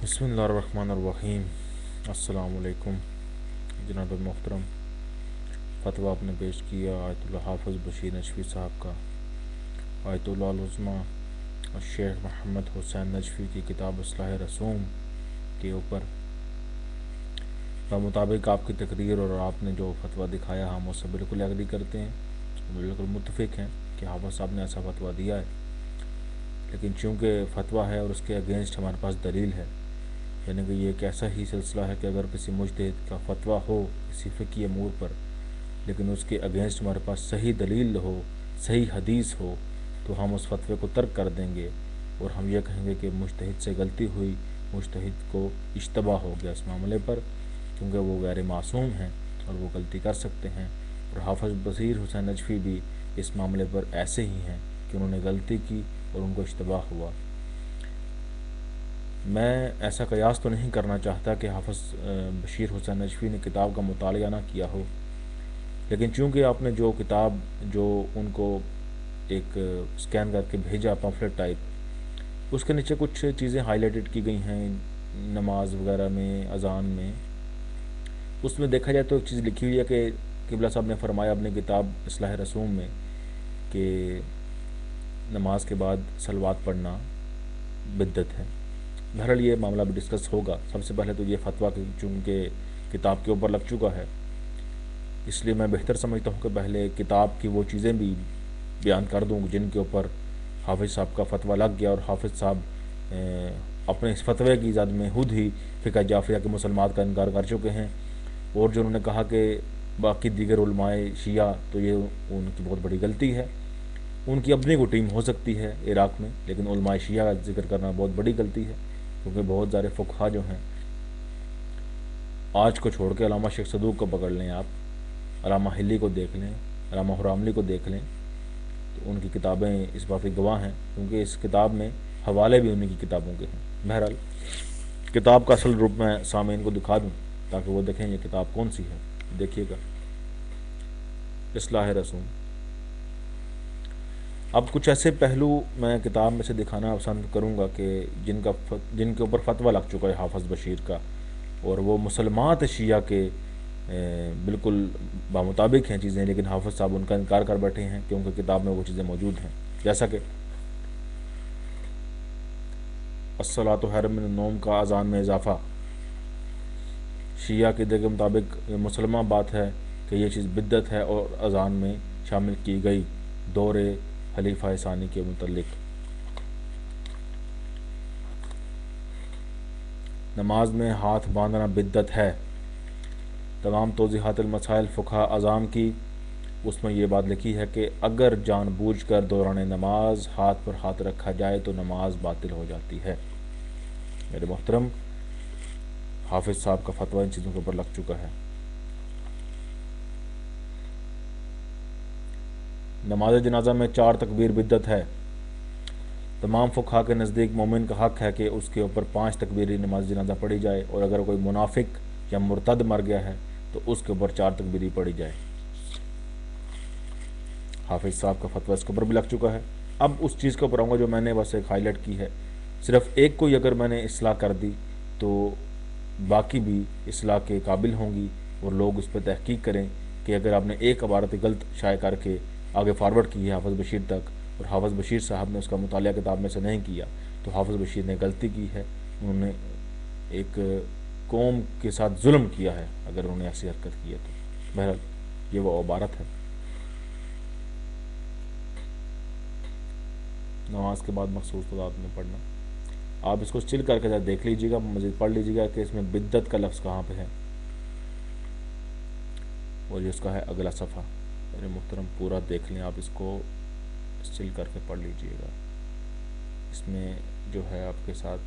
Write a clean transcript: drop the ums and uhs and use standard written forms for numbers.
बिस्मिल्लाहिर्रहमानिर्रहीम। अस्सलाम वालेकुम जनाब मोहतरम। फ़तवा आपने पेश किया आयतुल्लाह हाफ़िज़ बशीर नजफ़ी साहब का, आयतुल्लाह उज़्मा शेख मोहम्मद हुसैन नजफ़ी की किताब इस्लाह रसूम के ऊपर। मुताबिक आपकी तकरीर और आपने जो फ़तवा दिखाया हम उससे बिल्कुल एग्री करते हैं, बिल्कुल मुत्तफ़िक हैं कि हाफ़िज़ साहब ने ऐसा फ़तवा दिया है। लेकिन चूँकि फ़तवा है और उसके अगेंस्ट हमारे पास दलील है, यानी कि ये एक ऐसा ही सिलसिला है कि अगर किसी मुजतहिद का फ़तवा हो किसी फ़िक़ही अमूर पर, लेकिन उसके अगेंस्ट हमारे पास सही दलील हो, सही हदीस हो, तो हम उस फ़तवे को तर्क कर देंगे और हम ये कहेंगे कि मुजतहिद से गलती हुई, मुजतहिद को इश्तबा हो गया इस मामले पर, क्योंकि वो गैर मासूम हैं और वो गलती कर सकते हैं। और हाफ़िज़ बशीर हुसैन नजफ़ी भी इस मामले पर ऐसे ही हैं कि उन्होंने गलती की और उनको इश्तबा हुआ। मैं ऐसा कयास तो नहीं करना चाहता कि हाफ़िज़ बशीर हुसैन नजफ़ी ने किताब का मुतालिया ना किया हो, लेकिन चूँकि आपने जो किताब जो उनको एक स्कैन करके भेजा पम्फलेट टाइप, उसके नीचे कुछ चीज़ें हाईलाइटेड की गई हैं नमाज वगैरह में, अज़ान में। उसमें देखा जाए तो एक चीज़ लिखी हुई है कि क़िबला साहब ने फरमाया अपनी किताब इस्लाह रसूम में कि नमाज के बाद सलवात पढ़ना बिद्दत है। बहरहाल ये मामला भी डिस्कस होगा। सबसे पहले तो ये फ़तवा चूँकि किताब के ऊपर लग चुका है, इसलिए मैं बेहतर समझता हूँ कि पहले किताब की वो चीज़ें भी बयान कर दूँ जिनके ऊपर हाफ़िज़ साहब का फ़तवा लग गया और हाफ़िज़ साहब अपने इस फ़तवे की ज़द में खुद ही फ़िक़्ह जाफ़िया के मुसलमात का इनकार कर चुके हैं। और जो उन्होंने कहा कि बाकी दीगर उलमाए शिया, तो ये उनकी बहुत बड़ी गलती है। उनकी अपनी को टीम हो सकती है इराक़ में, लेकिन उलमाए शिया का जिक्र करना बहुत बड़ी गलती है, क्योंकि बहुत सारे फ़ुक़हा जो हैं, आज को छोड़ के अल्लामा शेख सदूक़ को पकड़ लें आप, अल्लामा हिल्ली को देख लें, अल्लामा हुरामली को देख लें, तो उनकी किताबें इस बात की गवाह हैं, क्योंकि इस किताब में हवाले भी उन्हीं की किताबों के हैं। बहरहाल किताब का असल रूप मैं सामीन को दिखा दूँ ताकि वो देखें ये किताब कौन सी है। देखिएगा, इस्लाह रसूम। अब कुछ ऐसे पहलू मैं किताब में से दिखाना पसंद करूँगा कि जिनके ऊपर फ़तवा लग चुका है हाफ़िज़ बशीर का, और वो मुसलमात शिया के बिल्कुल बामुताबिक हैं चीज़ें, लेकिन हाफ़िज़ साहब उनका इनकार कर बैठे हैं क्योंकि किताब में वो चीज़ें मौजूद हैं। जैसा कि अस्सलातु खैरुम मिनन नौम का अज़ान में इजाफ़ा, शिया क़ीदे के मुताबिक मुसलमान बात है कि ये चीज़ बिद्दत है और अज़ान में शामिल की गई दौरे खलीफा सानी के मुतल्लिक। नमाज में हाथ बांधना बिद्दत है। तमाम तौज़ीहातुल मसाइल फ़ुक़हा अज़ाम की, उसमें ये बात लिखी है कि अगर जानबूझकर दौरान नमाज हाथ पर हाथ रखा जाए तो नमाज बातिल हो जाती है। मेरे मोहतरम, हाफ़िज़ साहब का फ़तवा इन चीज़ों के ऊपर लग चुका है। नमाज जनाजा में 4 तकबीर बिद्दत है। तमाम फ़ुक़हा के नज़दीक मोमिन का हक़ है कि उसके ऊपर 5 तकबीरी नमाज जनाजा पढ़ी जाए, और अगर कोई मुनाफिक या मुर्तद मर गया है तो उसके ऊपर 4 तकबीरी पढ़ी जाए। हाफ़िज़ साहब का फ़तवा इसके ऊपर भी लग चुका है। अब उस चीज़ के ऊपर आऊँगा जो मैंने बस एक हाईलाइट की है। सिर्फ़ एक को ही अगर मैंने इस्लाह कर दी तो बाकी भी इस्लाह के काबिल होंगी, और लोग उस पर तहक़ीक़ करें कि अगर आपने एक इबारत गलत शाये करके आगे फ़ारवर्ड की है हाफ़िज़ बशीर तक, और हाफ़िज़ बशीर साहब ने उसका मुतालिया किताब में से नहीं किया, तो हाफ़िज़ बशीर ने गलती की है। उन्होंने एक कौम के साथ जुल्म किया है अगर उन्होंने ऐसी हरकत की है तो। बहरहाल ये वो इबारत है। नमाज के बाद मखसूस तदाद में पढ़ना, आप इसको चिल करके ज़रा देख लीजिएगा, मज़ीद पढ़ लीजिएगा कि इसमें बिद्दत का लफ्ज़ कहाँ पे है, और ये उसका है अगला सफ़ा। मेरे मुहतरम पूरा देख लें आप, इसको चिल करके पढ़ लीजिएगा। इसमें जो है आपके साथ